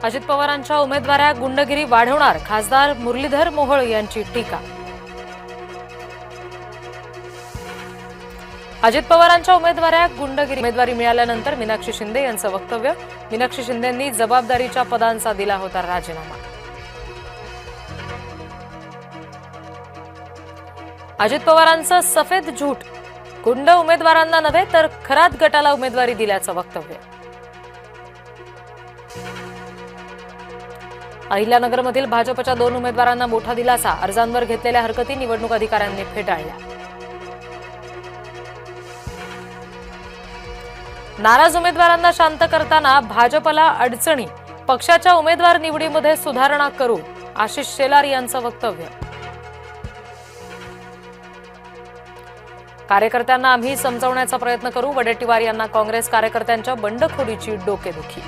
अजित पवारांच्या उमेदवाऱ्या गुंडगिरी वाढवणार, खासदार मुरलीधर मोहोळ यांची टीका. अजित पवारांच्या उमेदवाऱ्या उमेदवारी मिळाल्यानंतर मीनाक्षी शिंदे यांचं वक्तव्य. मीनाक्षी शिंदेंनी जबाबदारीच्या पदांचा दिला होता राजीनामा. अजित पवारांचं सफेद झूट, गुंड उमेदवारांना नव्हे तर खरात गटाला उमेदवारी दिल्याचं वक्तव्य. अहिल्यानगरमधील भाजपच्या 2 उमेदवारांना मोठा दिलासा, अर्जांवर घेतलेल्या हरकती निवडणूक अधिकाऱ्यांनी फेटाळल्या. नाराज उमेदवारांना शांत करताना भाजपला अडचणी, पक्षाच्या उमेदवार निवडीमध्ये सुधारणा करू, आशिष शेलार यांचं वक्तव्य. कार्यकर्त्यांना आम्ही समजावण्याचा प्रयत्न करू, वडेट्टीवार यांना काँग्रेस कार्यकर्त्यांच्या बंडखोरीची डोकेदुखी.